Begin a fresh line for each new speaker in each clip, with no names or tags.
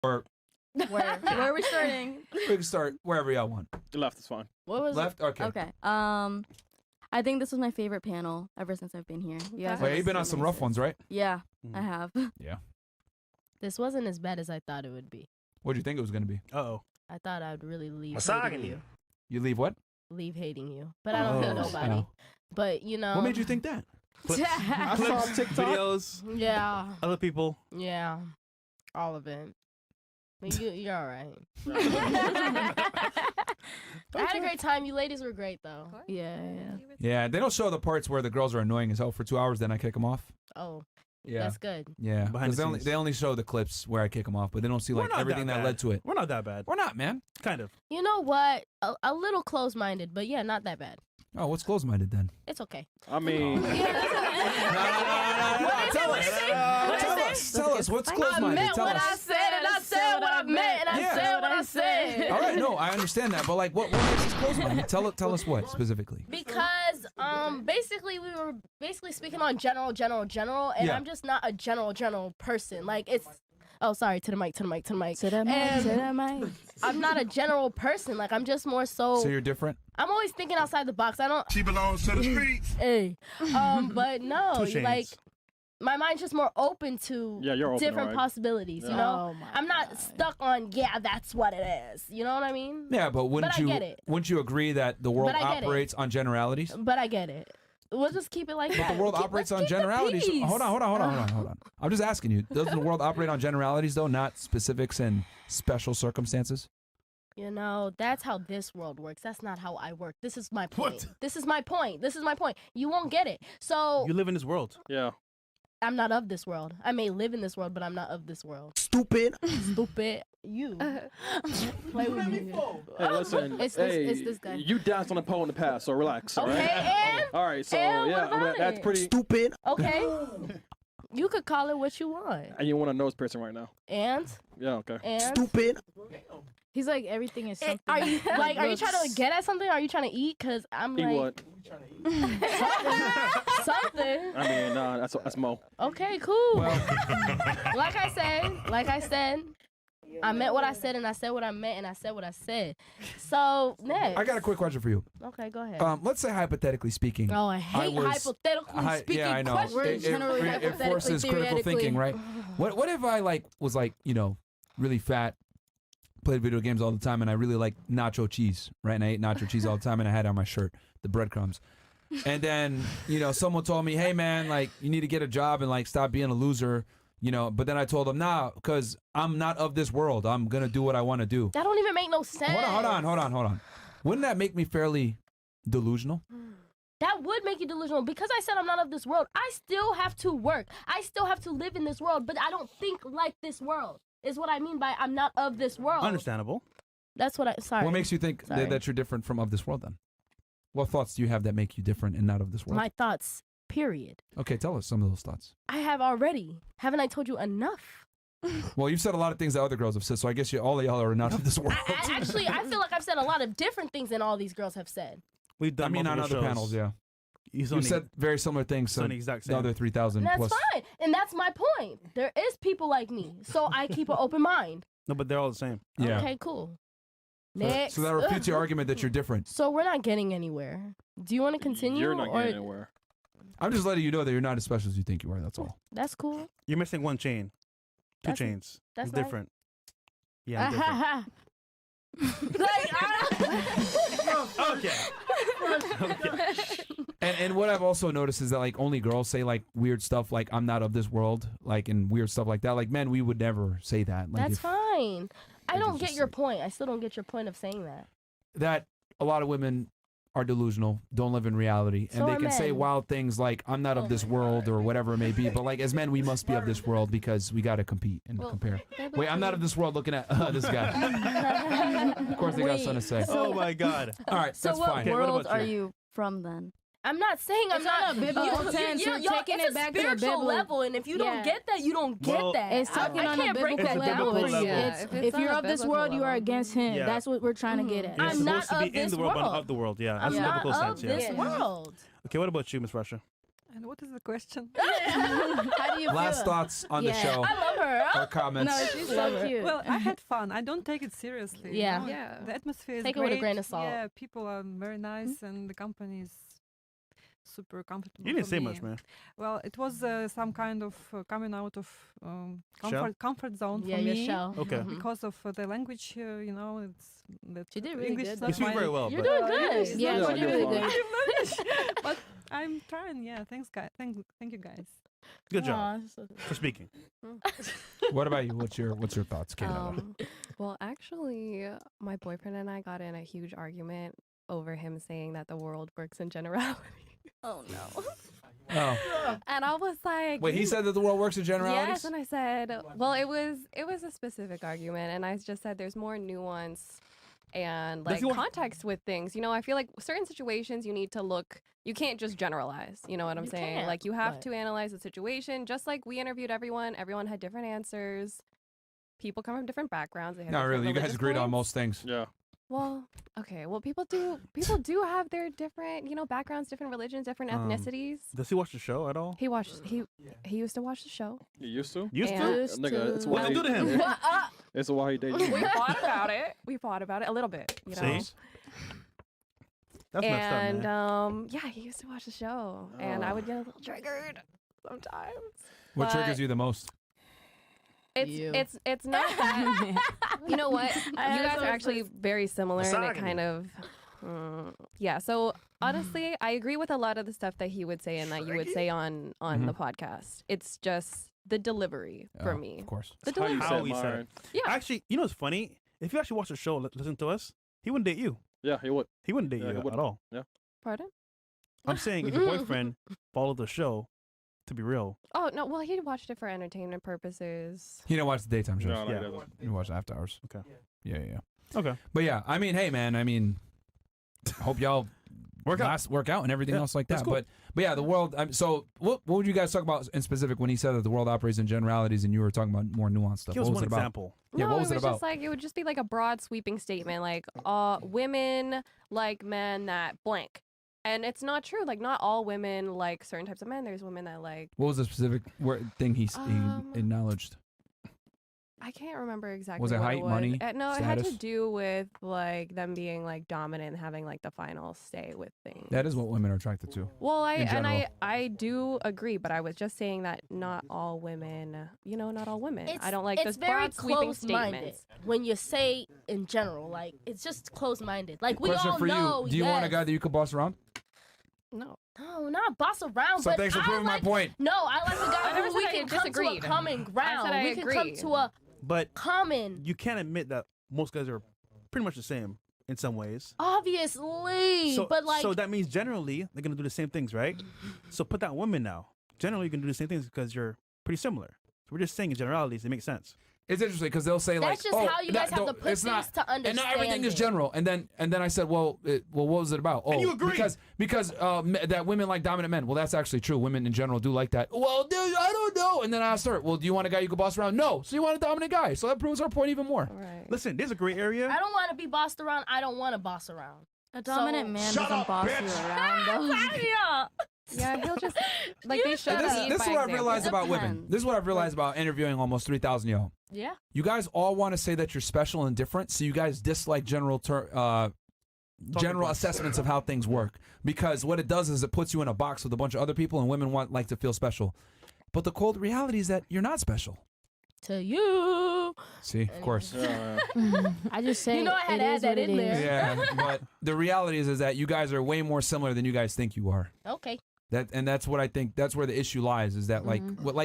Or
Where are we starting?
we can start wherever y'all want.
The left is fine.
What was
Left? Okay.
Okay. I think this was my favorite panel ever since I've been here. You guys
Wait, you've been on some rough ones, right?
Yeah, I have.
Yeah.
This wasn't as bad as I thought it would be.
What did you think it was going to be?
Uh-oh.
I thought I would really leave
Misogyny.
hating you.
You leave what?
Leave hating you. But I don't hate nobody.
Oh.
But, you know.
What made you think that?
I saw TikTok videos.
Yeah.
Other people.
Yeah. All of it. But you're all right. I had a great time. You ladies were great, though.
Yeah.
Yeah, they don't show the parts where the girls are annoying as hell for 2 hours, then I kick them off.
Oh,
Yeah.
that's good.
Yeah,
Behind
because
the scenes.
they only show the clips where I kick them off, but they don't see
We're
like
not
everything that
bad.
led to it.
We're not that bad.
We're not, man.
Kind of.
You know what? A little close-minded, but yeah, not that bad.
Oh, what's closed-minded then?
It's okay.
I mean,
Tell us what's
I
closed-minded.
meant
Tell
what I
us.
said, and I said what I meant, and I
Yeah.
said what I said.
All right, no, I understand that, but like, what makes us closed-minded? Tell us what specifically.
Because basically we were basically speaking on general, and
Yeah.
I'm just not a general person. Like it's sorry, to the mic.
To that mic.
I'm not a general person. Like I'm just more so.
So you're different.
I'm always thinking outside the box. I don't.
She belongs to the streets.
Hey, but no,
Two shades.
like my mind's just more open to
Yeah, you're open,
different
alright.
possibilities. You
Yeah.
know,
Oh my
I'm not stuck on that's what it is. You know what I mean?
Yeah, but wouldn't
But I get it.
wouldn't you agree that the world
But I get it.
operates on generalities?
But I get it. We'll just keep it like that.
The world operates on generalities. Hold on. I'm just asking you. Does the world operate on generalities though, not specifics and special circumstances?
You know, that's how this world works. That's not how I work. This is my point. This is my point. You won't get it. So
You live in this world.
yeah.
I'm not of this world. I may live in this world, but I'm not of this world.
Stupid.
Stupid. You. Play with me.
Hey, listen.
It's this guy.
You danced on a pole in the past, so relax. All
Okay,
right.
and?
All right. So
And what
yeah,
about
that's
it?
pretty.
Stupid.
Okay. You could call it what you want.
And you want a nose piercing right now?
And?
Yeah. Okay.
And?
Stupid.
He's like everything is something.
Are you are you trying to get at something? Are you trying to eat? Cause I'm
Eat
like
what?
something.
I mean, nah, that's Mo.
Okay, cool. like I said, I meant what I said, and I said what I meant, and I said what I said. So next,
I got a quick question for you.
Okay, go ahead.
Let's say hypothetically speaking.
Oh, I hate hypothetically speaking
Yeah, I know.
questions.
We're generally
it
hypothetically,
forces critical
theoretically.
thinking, right? What if I was really fat, played video games all the time, and I really like nacho cheese, right? And I ate nacho cheese all the time, and I had it on my shirt, the breadcrumbs. And then, someone told me, hey man, like you need to get a job and like stop being a loser, but then I told them, nah, because I'm not of this world. I'm going to do what I want to do.
That don't even make no sense.
Hold on. Wouldn't that make me fairly delusional?
That would make you delusional because I said I'm not of this world. I still have to work. I still have to live in this world, but I don't think like this world. Is what I mean by I'm not of this world.
Understandable.
That's what sorry.
What makes you think that you're different from of this world then? What thoughts do you have that make you different and not of this world?
My thoughts, period.
Okay, tell us some of those thoughts.
I have already. Haven't I told you enough?
Well, you've said a lot of things that other girls have said, so I guess all of y'all are not of this world.
Actually, I feel like I've said a lot of different things than all these girls have said.
We've done
on
multiple
other
shows.
panels, yeah.
You've
You've said very similar things to
the exact
the
same.
other 3,000
And that's
plus.
fine. And that's my point. There is people like me, so I keep an open mind.
No, but they're all the same.
Yeah.
Okay, cool. Next.
So that refutes your argument that you're different.
So we're not getting anywhere. Do you want to continue?
You're not
or-
getting anywhere.
I'm just letting you know that you're not as special as you think you are. That's all.
That's cool.
You're missing one chain. Two
That's-
chains.
that's
It's
nice.
different. Yeah, I'm different.
And what I've also noticed is that like only girls say like weird stuff like I'm not of this world, like and weird stuff like that. Like men, we would never say that. Like
That's
if
fine. I don't get
just
your point. I still don't get your point of saying that.
that a lot of women are delusional, don't live in reality, and
So
they
are
can say
men.
wild things like I'm not of this world or whatever it may be. But like as men, we must be of this world because we got to compete and compare. Wait, I'm not of this world. Looking at this guy. Of course, they got something to say.
Oh my God.
All right,
So
that's
what
fine.
world
about
are
you?
you from then?
I'm not saying I'm
It's
not
on a biblical sense. You're taking
it's
it back
a
to a
spiritual
biblical
level, and if you don't
Yeah.
get that, you don't get
Well,
that.
It's talking
I
on a
can't break
biblical
that down
biblical
for
level.
you.
Yeah.
If you're of this world, you are against him.
Yeah.
That's what we're trying to get at.
You're
I'm
supposed
not
to be
of
in
this
the world, but
world.
not of the world. Yeah,
I'm
that's
not
biblical
of
sense. Yeah.
this world.
Okay, what about you, Miss Russia?
And what is the question?
How do you
Last
feel?
thoughts on the
Yeah.
show
I love her.
or comments.
No, she's
Love
so
her.
cute.
Well, I had fun. I don't take it seriously. you
Yeah.
know?
Yeah.
The atmosphere is
Take it
great.
with a grain of salt.
Yeah, people are very nice, and the company is super comfortable.
You didn't
for
say
me.
much, man.
Well, it was some kind of coming out of
Shell?
comfort zone
Yeah,
for
your
me.
shell.
Okay.
Mhm.
Because of the language, it's that
She did really
English
good,
is
though.
not
You speak
my-
very well,
You're
but
doing good.
English is
Yeah,
not
she
my
did really
native
good.
language. But I'm trying. Yeah, thanks, guys. Thank you, guys.
good job
Aw, so-
for speaking.
What about you? What's your thoughts, Kayla?
Well, actually, my boyfriend and I got in a huge argument over him saying that the world works in generality.
Oh no.
Oh,
And I was like,
wait. He said that the world works in generalities.
yes, and I said, well, it was a specific argument, and I just said there's more nuance and
Does
like
he want-
context with things. You know, I feel like certain situations you need to look. You can't just generalize. You know what I'm
You
saying?
can't,
Like you have
but-
to analyze the situation. Just like we interviewed everyone, everyone had different answers. People come from different backgrounds. They have
Not
different
really. You guys
religious
agreed on
points.
most things.
Yeah.
Well, okay. Well, people do have their different, backgrounds, different religions, different ethnicities.
Does he watch the show at all?
He used to watch the show.
You used to?
Used
And-
to?
Used
Nigga, it's
to.
why
What you do to him?
It's why he dated
We
you.
fought about it. We fought about it a little bit, you know.
See? That's messed up,
And
man.
yeah, he used to watch the show, and I would get a little triggered sometimes.
What
But-
triggers you the most?
You.
It's not that. You know what? You
I
guys
was
are actually very similar, and it
Misogyny.
kind of. Yeah. So honestly, I agree with a lot of the stuff that he would say and that you would say on the podcast. It's just the delivery for
Oh,
me.
Of course.
The
How you
delivery.
How
said,
he said
Myron.
it.
Yeah.
Actually, you know what's funny? If you actually watch the show, listen to us, he wouldn't date you.
Yeah, he would.
He wouldn't date
Yeah, he
you at
wouldn't.
all.
Pardon?
I'm saying if your boyfriend followed the show, to be real,
Oh no. Well, he watched it for entertainment purposes.
He didn't watch the daytime shows.
No, no,
Yeah.
he doesn't.
He watched after hours.
Okay.
Yeah.
okay.
But yeah, I mean, hey, man. I mean, hope y'all work out and everything
Yeah,
else like
that's
that.
cool.
But yeah, the world. So what would you guys talk about in specific when he said that the world operates in generalities and you were talking about more nuanced stuff?
Give us
What was
one
it about?
example.
Yeah,
No,
what was
it
it
was
about?
just like it would just be like a broad sweeping statement, like women like men that blank. And it's not true. Like not all women like certain types of men. There's women that like
What was the specific thing he
Um,
acknowledged?
I can't remember exactly.
Was it
what
height,
it was.
money,
No, it had to
status?
do with like them being like dominant and having like the final say with things.
That is what women are attracted to.
Well,
in general.
I do agree, but I was just saying that not all women, not all women. I don't like
it's
those
very
broad sweeping
close-minded
statements.
when you say in general, like it's just close-minded. Like we
Question
all
for
know.
you: do you want a
yes.
guy that you could boss around?
No.
No, not boss around.
So
but
thanks for
I
proving
like,
my point.
No, I like a
I
guy
never
who
said
we
I
can come to a
disagreed.
common ground.
I
We can come
agree.
to a
But
common.
you can't admit that most guys are pretty much the same in some ways.
Obviously,
So,
but like
so that means generally they're gonna do the same things, right? So put that on women now. Generally, you can do the same things because you're pretty similar. So we're just saying in generalities, it makes sense.
It's interesting because they'll say like,
that's just
"Oh,
how you guys have to
don't-
put
it's
things
not."
to understand.
And not everything is
it.
general. And then I said, well, what was it about? Oh,
you agree.
because that women like dominant men. Well, that's actually true. Women in general do like that. Well, dude, I don't know. And then I asked her, well, do you want a guy you can boss around? No. So you want a dominant guy. So that proves our point even more.
Right.
Listen, there's a gray area.
I don't want to be bossed around. I don't want to boss around.
A dominant
So-
man
Shut
doesn't
up,
boss
bitch.
you around, though.
Yeah.
Yeah, he'll just like they should
And this,
lead
this is
by
what I've
example.
realized about women.
Depends.
This is what I've realized about interviewing almost 3,000 y'all.
Yeah.
You guys all want to say that you're special and different, so you guys dislike general general
points.
assessments of how things work. Because what it does is it puts you in a box with a bunch of other people, and women like to feel special. But the cold reality is that you're not special.
To you.
See, of course.
Yeah,
I just say
You know I had
it
to add
is
that
what it
in there.
is.
Yeah, but the reality is that you guys are way more similar than you guys think you are.
Okay.
That's what I think. That's where the issue lies. Is that like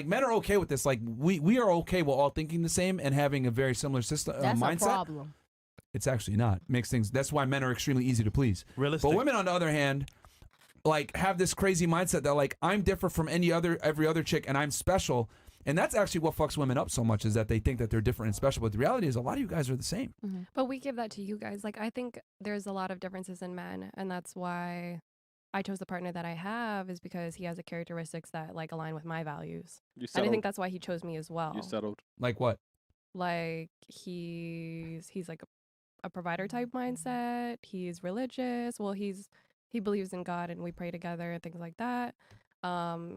men are okay with this? Like we are okay with all thinking the same and having a very similar system
That's a
mindset.
problem.
It's actually not. Makes things. That's why men are extremely easy to please.
Realistic.
But women, on the other hand, like have this crazy mindset that like I'm different from every other chick and I'm special. And that's actually what fucks women up so much is that they think that they're different and special. But the reality is a lot of you guys are the same.
But we give that to you guys. Like I think there's a lot of differences in men, and that's why I chose the partner that I have is because he has the characteristics that like align with my values.
you
And
settled.
I think that's why he chose me as well.
You settled.
Like what?
Like he's like a provider type mindset. He's religious. Well, he believes in God and we pray together and things like that.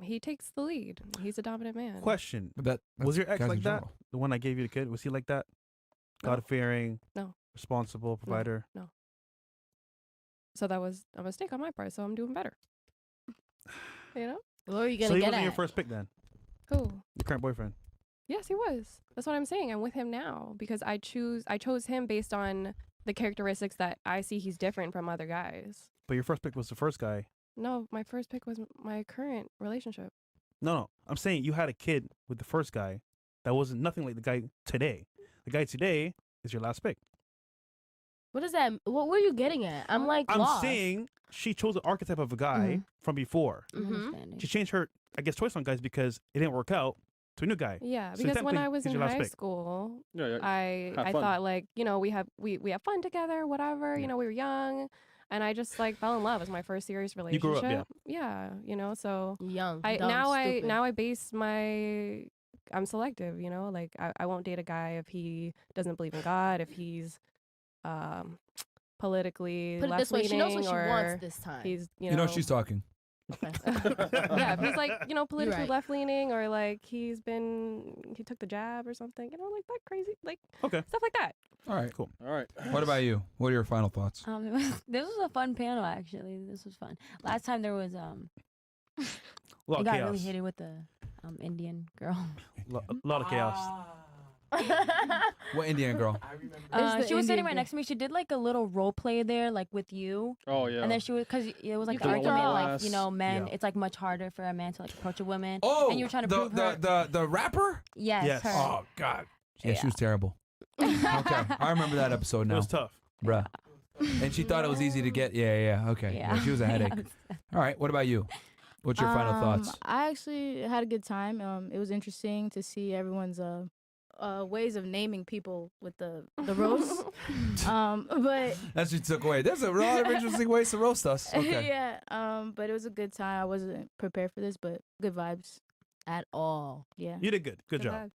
he takes the lead. He's a dominant man.
Question:
But
Was your ex
guys in
like that?
general.
The one I gave you the kid, was he like that?
No.
God fearing,
No.
responsible provider.
So that was a mistake on my part. So I'm doing better. You know?
What are you
So
gonna
he
get
wasn't
at?
your first pick then.
Who?
Your current boyfriend.
Yes, he was. That's what I'm saying. I'm with him now because I chose him based on the characteristics that I see he's different from other guys.
But your first pick was the first guy.
No, my first pick was my current relationship.
No. I'm saying you had a kid with the first guy that wasn't nothing like the guy today. The guy today is your last pick.
What is that? What were you getting at? I'm like
I'm
lost.
saying she chose the archetype of a guy from before.
Mhm.
She changed her, I guess, choice on guys because it didn't work out to a new guy.
Yeah,
So
because when
technically,
I was
he's
in
your last
high
pick.
school,
Yeah,
I
Have fun.
thought like, you know, we have fun together, whatever. You know, we were young, and I just like fell in love. It was my first serious
You
relationship.
grew up, yeah.
Yeah, you know, so
Young.
I
dumb, stupid.
now I base my I'm selective, you know, like I won't date a guy if he doesn't believe in God, if he's politically
Put it
left
this way, she knows what she
or
wants this time.
he's
You know she's talking.
yeah, if he's like, you know, politically
right.
left leaning or like he took the jab or something, you know, like that crazy, like
Okay.
stuff like that.
All right.
Cool.
All right.
What about you? What are your final thoughts?
This was a fun panel actually. This was fun. Last time there was
A lot
it
of
got
chaos.
really heated with the Indian girl.
A lot of chaos.
What Indian girl?
She was sitting
Indian
right
girl.
next to me. She did like a little role play there, like with you.
Oh yeah.
And then she was, because it was like
You
the
flipped her
argument,
off.
like, you know, men,
Yeah.
it's like much harder for a man to like approach a woman.
Oh,
and you were trying to
the,
prove her.
the rapper?
Yes,
Yes.
her.
Oh God. Yeah, she
Yeah.
was terrible. Okay, I remember that episode
It
now,
was tough.
bruh. And she thought it was easy to get. Yeah. Okay. Yeah, she was a headache. All right. What about you? What's your final thoughts?
I actually had a good time. It was interesting to see everyone's ways of naming people with the roast. But
That's what you took away. There's a lot of interesting ways to roast us. Okay.
yeah. But it was a good time. I wasn't prepared for this, but good vibes.
At all.
Yeah.
You did good. Good job.
vibes.